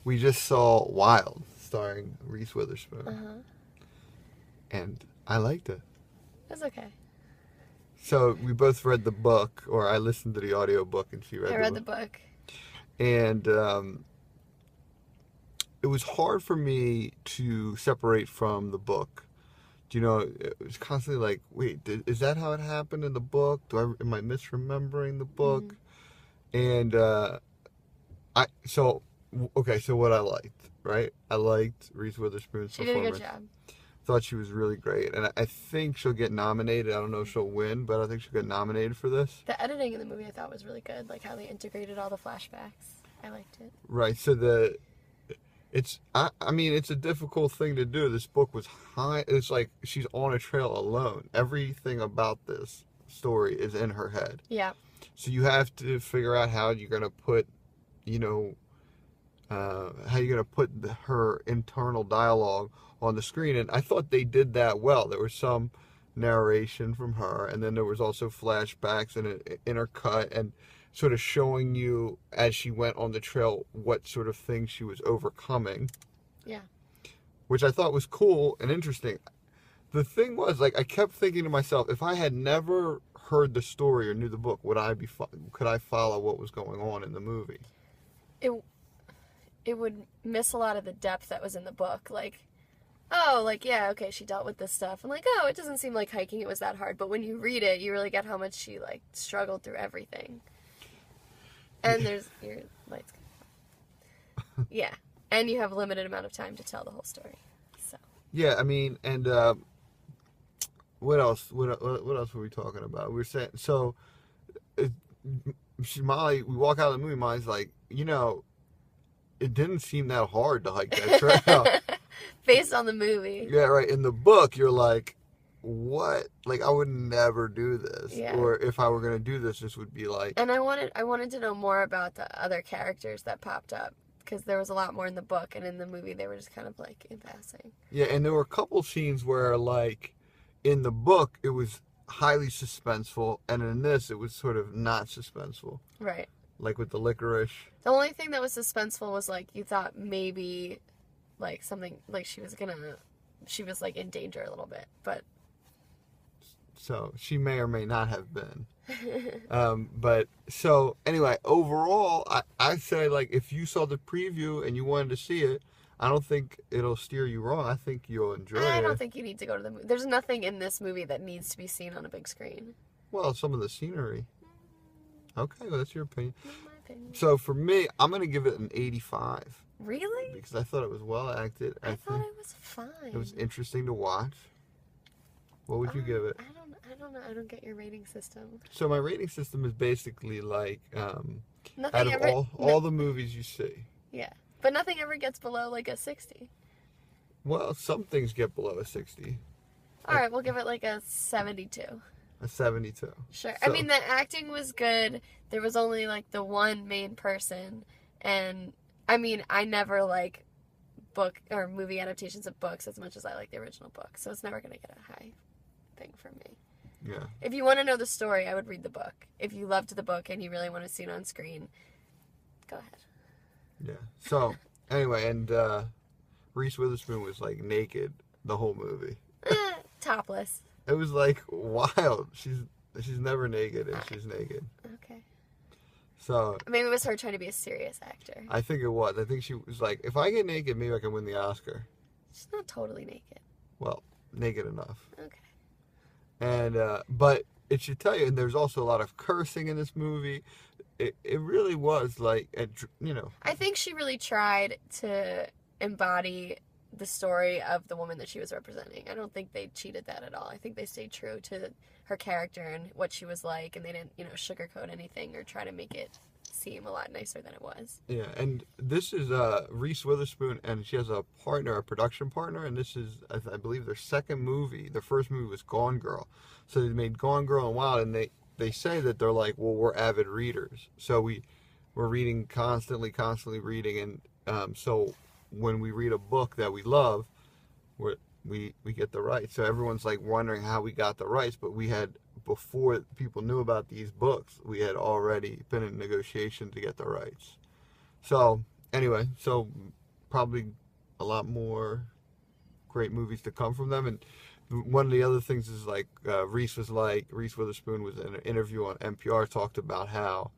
we just saw Wild, starring Reese Witherspoon. Uh-huh. And I liked it. It was okay. So we both read the book, or I listened to the audiobook and she read I the read book. the book. And it was hard for me to separate from the book. You know, it was constantly like, wait, is that how it happened in the book? Am I misremembering the book? And so what I liked, right? I liked Reese Witherspoon's She did a performance. good job. Thought she was really great, and I think she'll get nominated. I don't know if she'll win, but I think she'll get nominated for this. The editing in the movie I thought was really good, like how they integrated all the flashbacks. I liked it. Right. So I mean, it's a difficult thing to do. This book was high. It's like she's on a trail alone. Everything about this story is in her head. Yeah. So you have to figure out how you're going to put, how you're going to put her internal dialogue on the screen. And I thought they did that well. There was some narration from her, and then there was also flashbacks and an intercut and sort of showing you as she went on the trail what sort of things she was overcoming. Yeah. Which I thought was cool and interesting. The thing was, like, I kept thinking to myself, if I had never heard the story or knew the book, could I follow what was going on in the movie? It would miss a lot of the depth that was in the book. Like, oh, like, yeah, okay, she dealt with this stuff. And like, oh, it doesn't seem like hiking it was that hard. But when you read it, you really get how much she, like, struggled through everything. And there's your lights. Yeah. And you have a limited amount of time to tell the whole story. So. Yeah, I mean, and what else? What else were we talking about? We were saying, so Molly, we walk out of the movie, Molly's like, it didn't seem that hard to hike that trail. Based on the movie. Yeah, right. In the book, you're like, what? Like, I would never do this. Yeah. Or if I were going to do this, this would be like... And I wanted to know more about the other characters that popped up. Because there was a lot more in the book, and in the movie they were just kind of, like, in passing. Yeah, and there were a couple scenes where, like, in the book, it was highly suspenseful, and in this, it was sort of not suspenseful. Right. Like with the licorice. The only thing that was suspenseful was, like, you thought maybe, like, something, like, she was, like, in danger a little bit, but... So, she may or may not have been. But, so, anyway, overall, I say, like, if you saw the preview and you wanted to see it, I don't think it'll steer you wrong. I think you'll enjoy it. I don't think you need to go to the movie. There's nothing in this movie that needs to be seen on a big screen. Well, some of the scenery. Okay, well, that's your opinion. In my opinion. So, for me, I'm going to give it an 85. Really? Because I thought it was well acted. I thought it was fine. It was interesting to watch. What would you give it? I don't know. I don't get your rating system. So my rating system is basically like Nothing out of all the movies you see. Yeah, but nothing ever gets below like a 60. Well, some things get below a 60. All right, we'll give it like a 72. A 72. Sure. So, I mean, the acting was good. There was only like the one main person, and I mean, I never like book or movie adaptations of books as much as I like the original book, so it's never gonna get a high thing for me. Yeah. If you want to know the story, I would read the book. If you loved the book and you really want to see it on screen, go ahead. Yeah. So anyway, and Reese Witherspoon was like naked the whole movie. Topless. It was like wild. She's never naked and she's naked. Okay. So maybe it was her trying to be a serious actor. I think it was. I think she was like, if I get naked, maybe I can win the Oscar. She's not totally naked. Well, naked enough. Okay. And but it should tell you, and there's also a lot of cursing in this movie. It really was like, I think she really tried to embody the story of the woman that she was representing. I don't think they cheated that at all. I think they stayed true to her character and what she was like, and they didn't, sugarcoat anything or try to make it seem a lot nicer than it was. Yeah, and this is Reese Witherspoon, and she has a production partner, and this is, I believe, their second movie. Their first movie was Gone Girl. So they made Gone Girl and Wild, and they say that they're like, well, we're avid readers. So we're reading constantly reading, and so when we read a book that we love, we get the rights. So everyone's like wondering how we got the rights, but we had, before people knew about these books, we had already been in negotiation to get the rights. So anyway, so probably a lot more great movies to come from them. And one of the other things is like Reese Witherspoon was in an interview on NPR, talked about how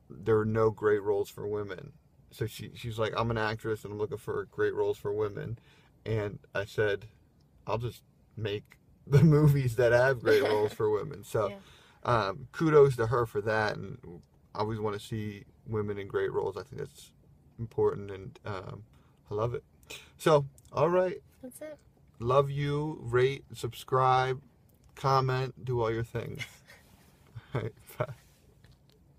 there are no great roles for women. So she's like, I'm an actress and I'm looking for great roles for women. And I said, I'll just make the movies that have great roles for women. So kudos to her for that. And I always want to see women in great roles. I think that's important, and I love it. So, all right. That's it. Love you. Rate, subscribe, comment, do all your things. All right, bye.